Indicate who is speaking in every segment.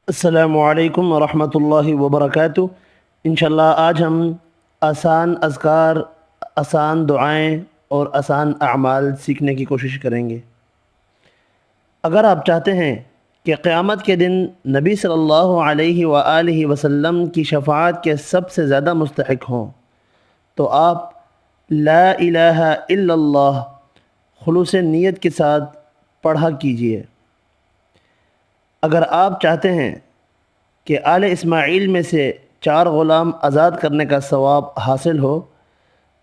Speaker 1: السلام علیکم ورحمۃ اللہ وبرکاتہ۔ انشاءاللہ آج ہم آسان اذکار، آسان دعائیں اور آسان اعمال سیکھنے کی کوشش کریں گے۔ اگر آپ چاہتے ہیں کہ قیامت کے دن نبی صلی اللہ علیہ وآلہ وسلم کی شفاعت کے سب سے زیادہ مستحق ہوں تو آپ لا الہ الا اللہ خلوص نیت کے ساتھ پڑھا کیجیے۔ اگر آپ چاہتے ہیں کہ آل اسماعیل میں سے 4 غلام آزاد کرنے کا ثواب حاصل ہو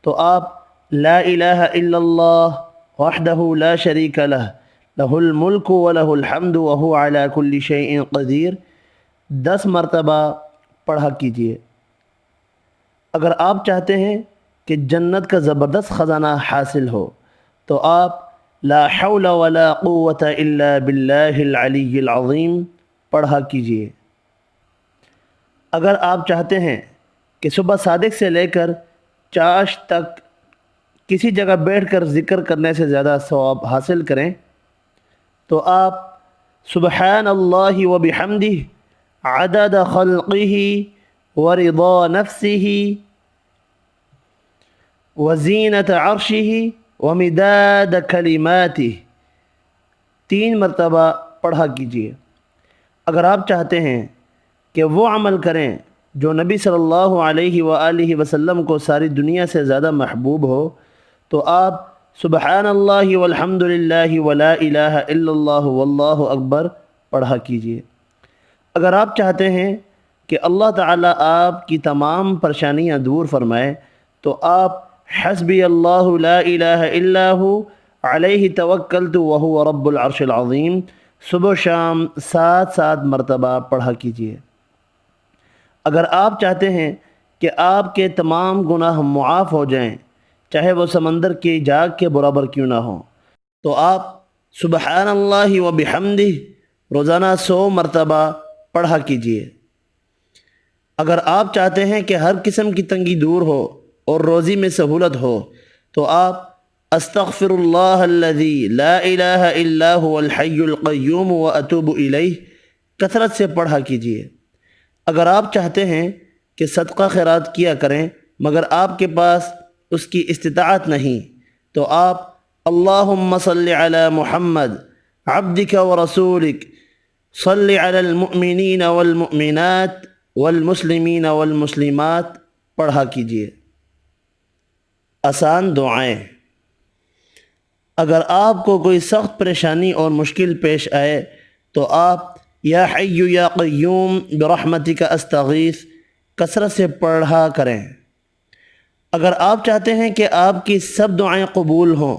Speaker 1: تو آپ لا الہ الا اللہ وحدہ لا شریک لہ لہ الملک ولہ الحمد وہو علی کل شیء قدیر 10 مرتبہ پڑھا کیجیے۔ اگر آپ چاہتے ہیں کہ جنت کا زبردست خزانہ حاصل ہو تو آپ لا حول ولا قوت الا باللہ العلی العظیم پڑھا کیجیے۔ اگر آپ چاہتے ہیں کہ صبح صادق سے لے کر چاش تک کسی جگہ بیٹھ کر ذکر کرنے سے زیادہ ثواب حاصل کریں تو آپ سبحان اللہ وبحمدہ عدد خلقہ ورضا نفسہ وزینت عرشہ ومداد کلماتہ 3 مرتبہ پڑھا کیجیے۔ اگر آپ چاہتے ہیں کہ وہ عمل کریں جو نبی صلی اللہ علیہ وآلہ وسلم کو ساری دنیا سے زیادہ محبوب ہو تو آپ سبحان اللہ والحمد للہ ولا الہ الا اللہ واللہ اکبر پڑھا کیجیے۔ اگر آپ چاہتے ہیں کہ اللہ تعالیٰ آپ کی تمام پریشانیاں دور فرمائے تو آپ حسبی اللہ لا الہ الا ہو علیہ توکلت وہو رب العرش العظیم صبح و شام 7 مرتبہ پڑھا کیجیے۔ اگر آپ چاہتے ہیں کہ آپ کے تمام گناہ معاف ہو جائیں چاہے وہ سمندر کی جاگ کے برابر کیوں نہ ہوں تو آپ سبحان اللہ وبحمدہ روزانہ 100 مرتبہ پڑھا کیجیے۔ اگر آپ چاہتے ہیں کہ ہر قسم کی تنگی دور ہو اور روزی میں سہولت ہو تو آپ استغفر اللہ الذی لا الہ الا هو الحی القیوم واتوب الیہ کثرت سے پڑھا کیجیے۔ اگر آپ چاہتے ہیں کہ صدقہ خیرات کیا کریں مگر آپ کے پاس اس کی استطاعت نہیں تو آپ اللہم صلی علی محمد عبدک ورسولک صلی علی المؤمنین والمؤمنات والمسلمین والمسلمات پڑھا کیجیے۔ آسان دعائیں، اگر آپ کو کوئی سخت پریشانی اور مشکل پیش آئے تو آپ یا حی یا قیوم برحمتک استغیث کثرت سے پڑھا کریں۔ اگر آپ چاہتے ہیں کہ آپ کی سب دعائیں قبول ہوں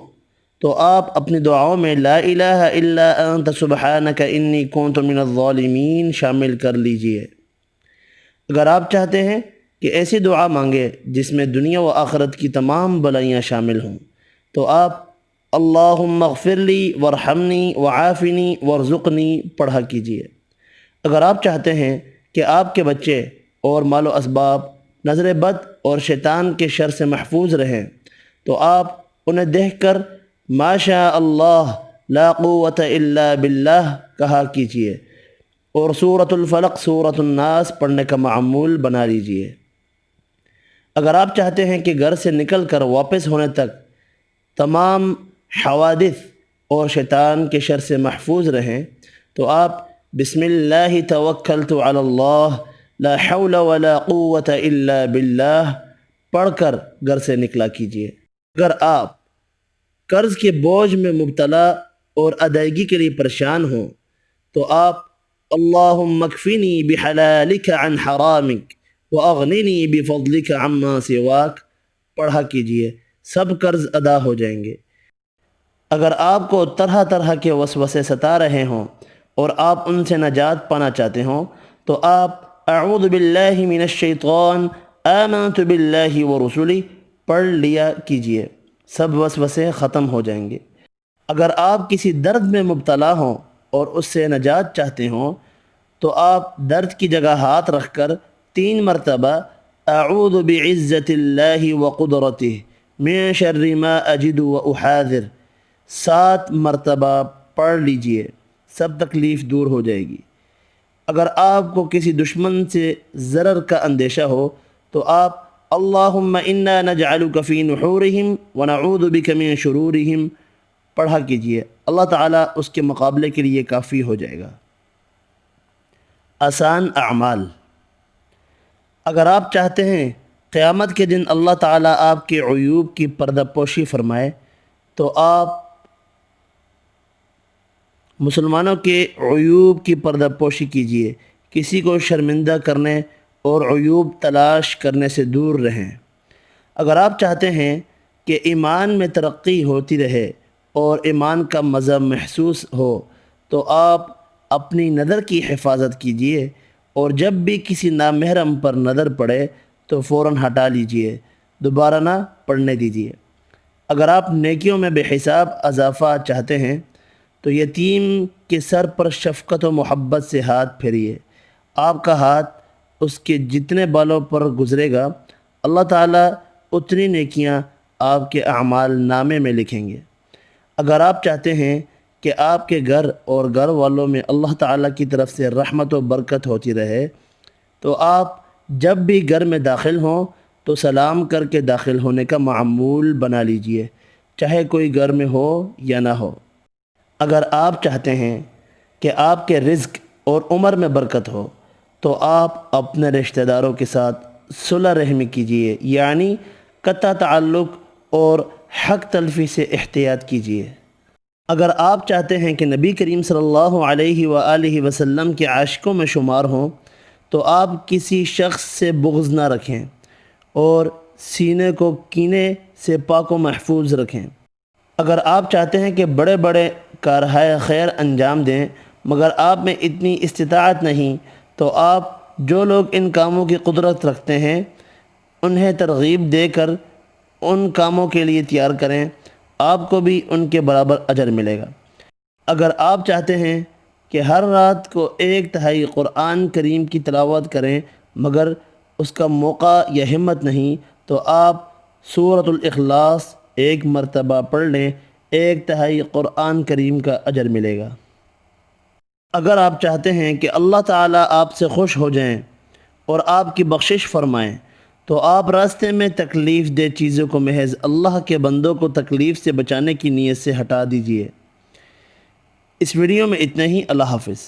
Speaker 1: تو آپ اپنی دعاؤں میں لا الہ الا انت سبحانک انی کنت من الظالمین شامل کر لیجئے۔ اگر آپ چاہتے ہیں کہ ایسی دعا مانگے جس میں دنیا و آخرت کی تمام بلائیاں شامل ہوں تو آپ اللہم اغفر لی ورحمنی وعافنی وارزقنی پڑھا کیجیے۔ اگر آپ چاہتے ہیں کہ آپ کے بچے اور مال و اسباب نظر بد اور شیطان کے شر سے محفوظ رہیں تو آپ انہیں دیکھ کر ما شاء اللہ لا قوت الا باللہ کہا کیجیے اور سورۃ الفلق سورۃ الناس پڑھنے کا معمول بنا لیجیے۔ اگر آپ چاہتے ہیں کہ گھر سے نکل کر واپس ہونے تک تمام حوادث اور شیطان کے شر سے محفوظ رہیں تو آپ بسم اللہ توکلت علی اللہ لا حول ولا قوت الا باللہ پڑھ کر گھر سے نکلا کیجیے۔ اگر آپ قرض کے بوجھ میں مبتلا اور ادائیگی کے لیے پریشان ہوں تو آپ اللہم اکفنی بحلالک عن حرامک واغننی بفضلک عما سواک پڑھا کیجیے، سب قرض ادا ہو جائیں گے۔ اگر آپ کو طرح طرح کے وسوسے ستا رہے ہوں اور آپ ان سے نجات پانا چاہتے ہوں تو آپ اعوذ باللہ من الشیطان آمنت باللہ ورسلہ پڑھ لیا کیجیے، سب وسوسے ختم ہو جائیں گے۔ اگر آپ کسی درد میں مبتلا ہوں اور اس سے نجات چاہتے ہوں تو آپ درد کی جگہ ہاتھ رکھ کر 3 مرتبہ اعوذ بعزت اللہ وقدرتہ من شر ما اجد واحاذر 7 مرتبہ پڑھ لیجئے، سب تکلیف دور ہو جائے گی۔ اگر آپ کو کسی دشمن سے ضرر کا اندیشہ ہو تو آپ اللہم انا نجعلک فی نحورہم ونعوذ بک من شرورہم پڑھا کیجئے، اللہ تعالیٰ اس کے مقابلے کے لیے کافی ہو جائے گا۔ آسان اعمال۔ اگر آپ چاہتے ہیں قیامت کے دن اللہ تعالیٰ آپ کے عیوب کی پردہ پوشی فرمائے تو آپ مسلمانوں کے عیوب کی پردہ پوشی کیجیے، کسی کو شرمندہ کرنے اور عیوب تلاش کرنے سے دور رہیں۔ اگر آپ چاہتے ہیں کہ ایمان میں ترقی ہوتی رہے اور ایمان کا مزہ محسوس ہو تو آپ اپنی نظر کی حفاظت کیجیے اور جب بھی کسی نامحرم پر نظر پڑے تو فوراً ہٹا لیجیے، دوبارہ نہ پڑھنے دیجیے۔ اگر آپ نیکیوں میں بے حساب اضافہ چاہتے ہیں تو یتیم کے سر پر شفقت و محبت سے ہاتھ پھیریے، آپ کا ہاتھ اس کے جتنے بالوں پر گزرے گا اللہ تعالیٰ اتنی نیکیاں آپ کے اعمال نامے میں لکھیں گے۔ اگر آپ چاہتے ہیں کہ آپ کے گھر اور گھر والوں میں اللہ تعالیٰ کی طرف سے رحمت و برکت ہوتی رہے تو آپ جب بھی گھر میں داخل ہوں تو سلام کر کے داخل ہونے کا معمول بنا لیجئے، چاہے کوئی گھر میں ہو یا نہ ہو۔ اگر آپ چاہتے ہیں کہ آپ کے رزق اور عمر میں برکت ہو تو آپ اپنے رشتہ داروں کے ساتھ صلح رحمی کیجیے، یعنی قطع تعلق اور حق تلفی سے احتیاط کیجیے۔ اگر آپ چاہتے ہیں کہ نبی کریم صلی اللہ علیہ وآلہ وسلم کے عاشقوں میں شمار ہوں تو آپ کسی شخص سے بغض نہ رکھیں اور سینے کو کینے سے پاک و محفوظ رکھیں۔ اگر آپ چاہتے ہیں کہ بڑے بڑے کارہائے خیر انجام دیں مگر آپ میں اتنی استطاعت نہیں تو آپ جو لوگ ان کاموں کی قدرت رکھتے ہیں انہیں ترغیب دے کر ان کاموں کے لیے تیار کریں، آپ کو بھی ان کے برابر اجر ملے گا۔ اگر آپ چاہتے ہیں کہ ہر رات کو 1/3 قرآن کریم کی تلاوت کریں مگر اس کا موقع یا ہمت نہیں تو آپ سورۃ الاخلاص 1 مرتبہ پڑھ لیں، 1/3 قرآن کریم کا اجر ملے گا۔ اگر آپ چاہتے ہیں کہ اللہ تعالیٰ آپ سے خوش ہو جائیں اور آپ کی بخشش فرمائیں تو آپ راستے میں تکلیف دہ چیزوں کو محض اللہ کے بندوں کو تکلیف سے بچانے کی نیت سے ہٹا دیجیے۔ اس ویڈیو میں اتنا ہی، اللہ حافظ۔